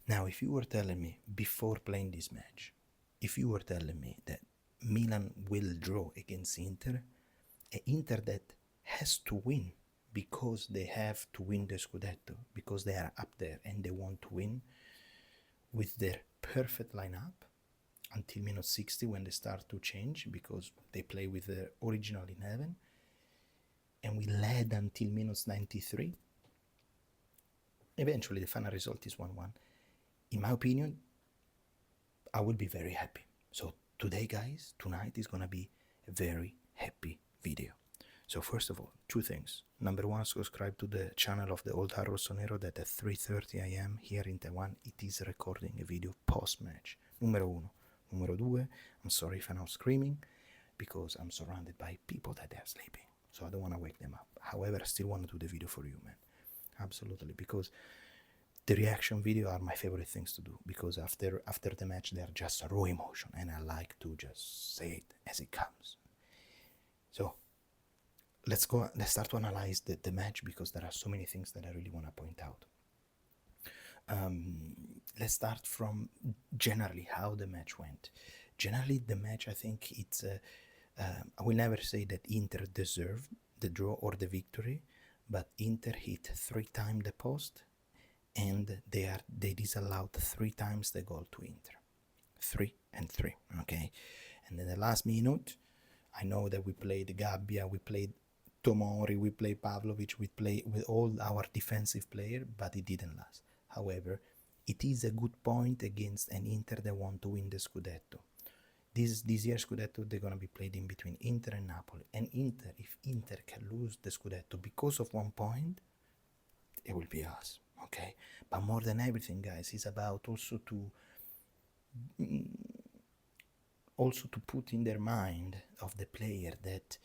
Now, if you were telling me before playing this match, if you were telling me that Milan will draw against Inter, an Inter that has to win because they have to win the Scudetto, because they are up there and they want to win with their perfect lineup until minute 60 when they start to change because they play with their original 11, and we led until minus 93. Eventually, the final result is 1-1. In my opinion, I will be very happy. So today, guys, tonight is gonna be a very happy video. So first of all, two things. Number one, subscribe to the channel of the old Rossonero that at 3:30 a.m. here in Taiwan, it is recording a video post-match. Numero uno. Numero due, I'm sorry if I'm not screaming, because I'm surrounded by people that are sleeping. So I don't want to wake them up. However, I still want to do the video for you, man. Absolutely, because the reaction video are my favorite things to do, because after the match they are just raw emotion and I like to just say it as it comes. So let's start to analyze the match, because there are so many things that I really want to point out. Let's start from generally how the match went. Generally, the match, I think it's I will never say that Inter deserved the draw or the victory, but Inter hit 3 times the post and they disallowed 3 times the goal to Inter. 3 and 3, okay? And in the last minute, I know that we played Gabbia, we played Tomori, we played Pavlovic, we played with all our defensive players, but it didn't last. However, it is a good point against an Inter that want to win the Scudetto. This year's Scudetto, they're going to be played in between Inter and Napoli. And Inter, if Inter can lose the Scudetto because of 1 point, it will be us, okay? But more than everything, guys, it's about also to put in their mind of the player that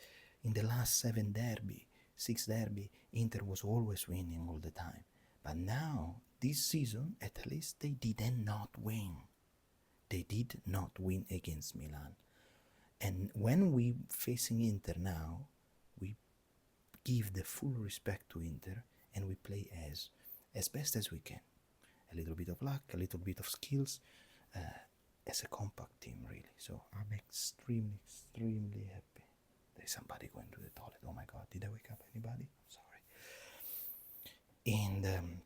in the last 6 derby, Inter was always winning all the time. But now, this season, at least they did not win. They did not win against Milan. And when we facing Inter now, we give the full respect to Inter and we play as best as we can. A little bit of luck, a little bit of skills, as a compact team, really. So I'm extremely, extremely happy. There's somebody going to the toilet. Oh my God, did I wake up anybody? I'm sorry. And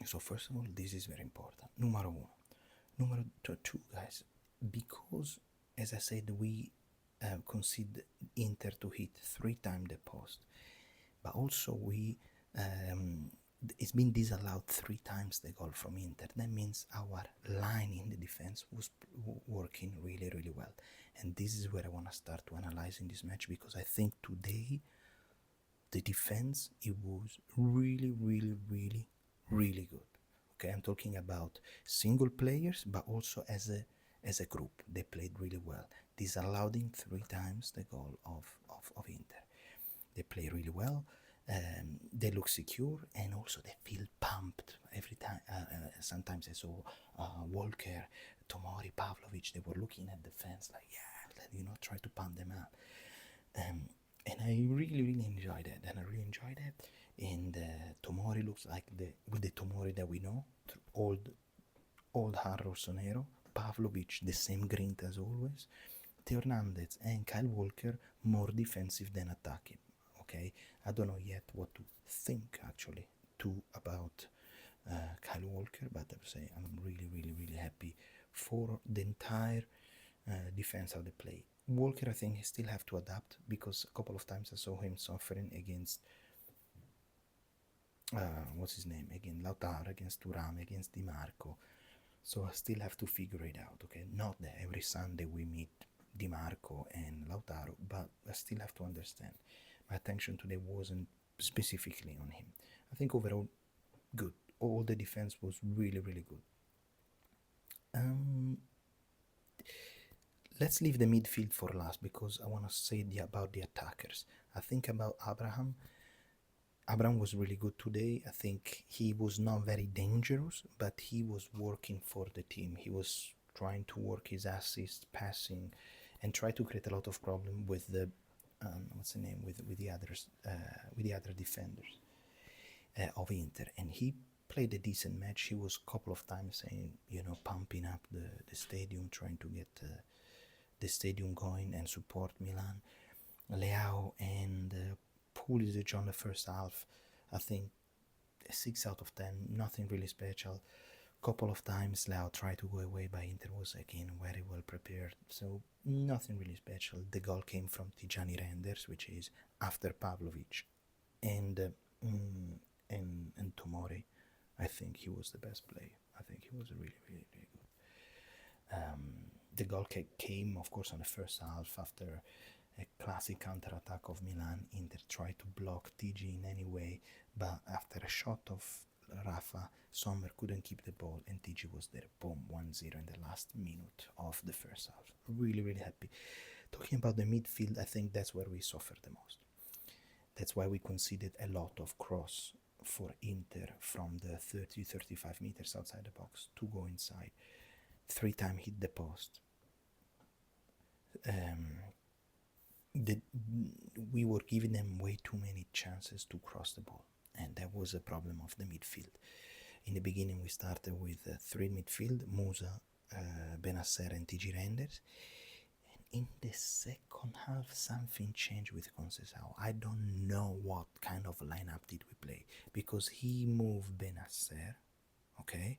so first of all, this is very important. Numero uno. Numero two, guys, because, as I said, we concede Inter to hit 3 times the post, but also it's been disallowed 3 times the goal from Inter. That means our line in the defense was working really, really well. And this is where I want to start to analyze in this match, because I think today the defense, it was really, really, really, really good. Okay, I'm talking about single players, but also as a group. They played really well, disallowing 3 times the goal of Inter. They play really well. They look secure, and also they feel pumped every time. Sometimes I saw Walker, Tomori, Pavlovic. They were looking at the fence like, yeah, try to pump them up. And I really, really enjoyed it. And Tomori looks like with the Tomori that we know, old Rossonero. Pavlovic, the same grit as always. Theo Hernandez and Kyle Walker, more defensive than attacking. Okay, I don't know yet what to think actually about Kyle Walker, but I would say I'm really, really, really happy for the entire defense of the play. Walker, I think he still have to adapt, because a couple of times I saw him suffering against what's his name again, Lautaro, against Thuram, against Dimarco. So I still have to figure it out. Okay, not that every Sunday we meet Dimarco and Lautaro, but I still have to understand. My attention today wasn't specifically on him. I think overall good. All the defense was really, really good. Let's leave the midfield for last, because I want to say about the attackers. I think about Abraham. Abraham was really good today. I think he was not very dangerous, but he was working for the team. He was trying to work his assist, passing, and try to create a lot of problem with the with the other defenders of Inter. And he played a decent match. He was a couple of times saying, pumping up the stadium, trying to get the stadium going and support Milan. Leao and Pulisic on the first half, I think 6 out of 10, nothing really special. Couple of times Leao tried to go away, but Inter was again very well prepared, so nothing really special. The goal came from Tijjani Reijnders, which is after Pavlovic and Tomori. I think he was the best player. I think he was really, really, really good. The goal came, of course, on the first half after a classic counter-attack of Milan. Inter tried to block TG in any way, but after a shot of Rafa, Sommer couldn't keep the ball and TG was there. Boom, 1-0 in the last minute of the first half. Really, really happy. Talking about the midfield, I think that's where we suffered the most. That's why we conceded a lot of cross for Inter from the 30-35 meters outside the box to go inside. 3 times hit the post. We were giving them way too many chances to cross the ball, and that was a problem of the midfield. In the beginning we started with 3 midfield, Musa, Benasser and Tijjani Reijnders, and in the second half something changed with Conceição. I don't know what kind of lineup did we play, because he moved Benasser, okay,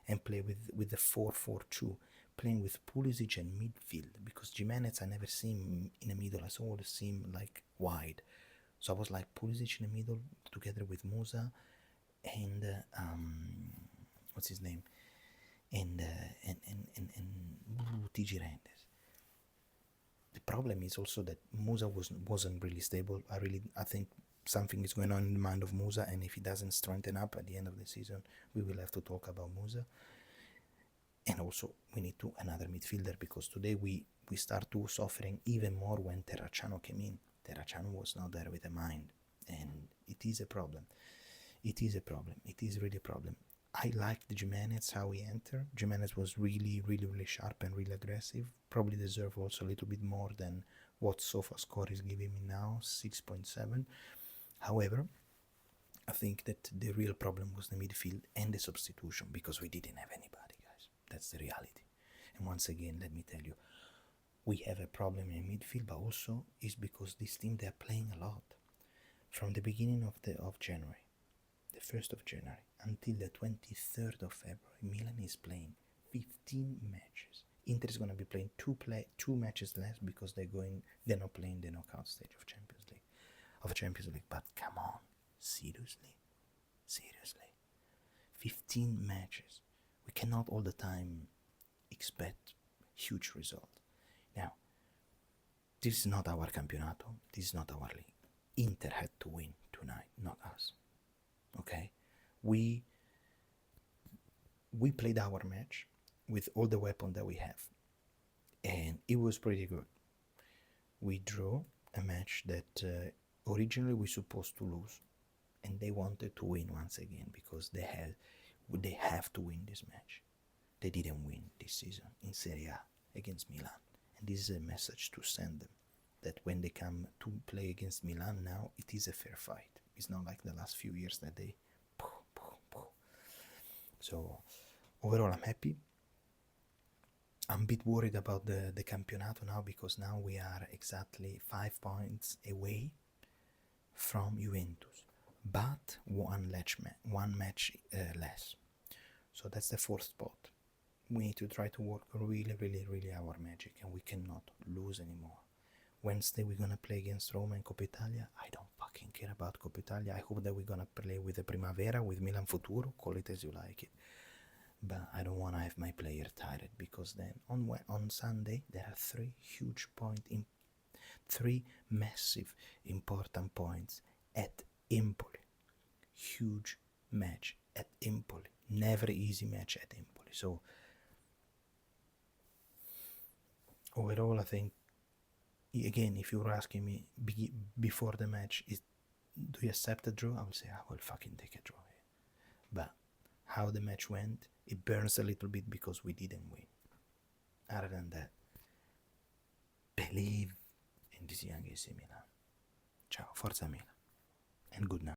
and play with the 4-4-2, playing with Pulisic and midfield, because Jimenez I never seen him in the middle, I always see him like wide. So I was like Pulisic in the middle together with Musa and what's his name, and Tijjani Reijnders. The problem is also that Musa wasn't really stable. I think something is going on in the mind of Musa, and if he doesn't strengthen up at the end of the season, we will have to talk about Musa. And also we need another midfielder, because today we start to suffering even more when Terracciano came in. Terracciano was not there with a mind, and it is a problem. It is a problem. It is really a problem. I liked Jimenez, how he entered. Jimenez was really, really, really sharp and really aggressive. Probably deserve also a little bit more than what SofaScore is giving me now, 6.7. However, I think that the real problem was the midfield and the substitution, because we didn't have anybody, guys. That's the reality. And once again, let me tell you, we have a problem in midfield, but also is because this team, they're playing a lot. From the beginning of January, the 1st of January, until the 23rd of February, Milan is playing 15 matches. Inter is going to be playing two matches less, because they're not playing the knockout stage of Champions League. But come on, seriously, 15 matches. We cannot all the time expect huge results. Now, this is not our campionato, this is not our league. Inter had to win tonight, not us. Okay? We played our match with all the weapons that we have, and it was pretty good. We drew a match that originally we supposed to lose, and they wanted to win once again, because they have to win this match. They didn't win this season in Serie A against Milan, and this is a message to send them, that when they come to play against Milan now, it is a fair fight. It's not like the last few years that they So overall I'm happy. I'm a bit worried about the campionato now, because now we are exactly 5 points away from Juventus, but one match less. So that's the 4th spot. We need to try to work really, really, really our magic, and we cannot lose anymore. Wednesday we're gonna play against Roma in Coppa Italia. I don't fucking care about Coppa Italia. I hope that we're gonna play with the Primavera, with Milan Futuro, call it as you like it. But I don't want to have my player tired, because then on Sunday there are 3 huge points, 3 massive important points at Empoli. Huge match at Empoli. Never easy match at Empoli. So overall, I think, again, if you were asking me before the match, do you accept a draw? I would say I will fucking take a draw. But how the match went, it burns a little bit because we didn't win. Other than that, believe in this young AC Milan. Ciao, Forza Milan, and good night.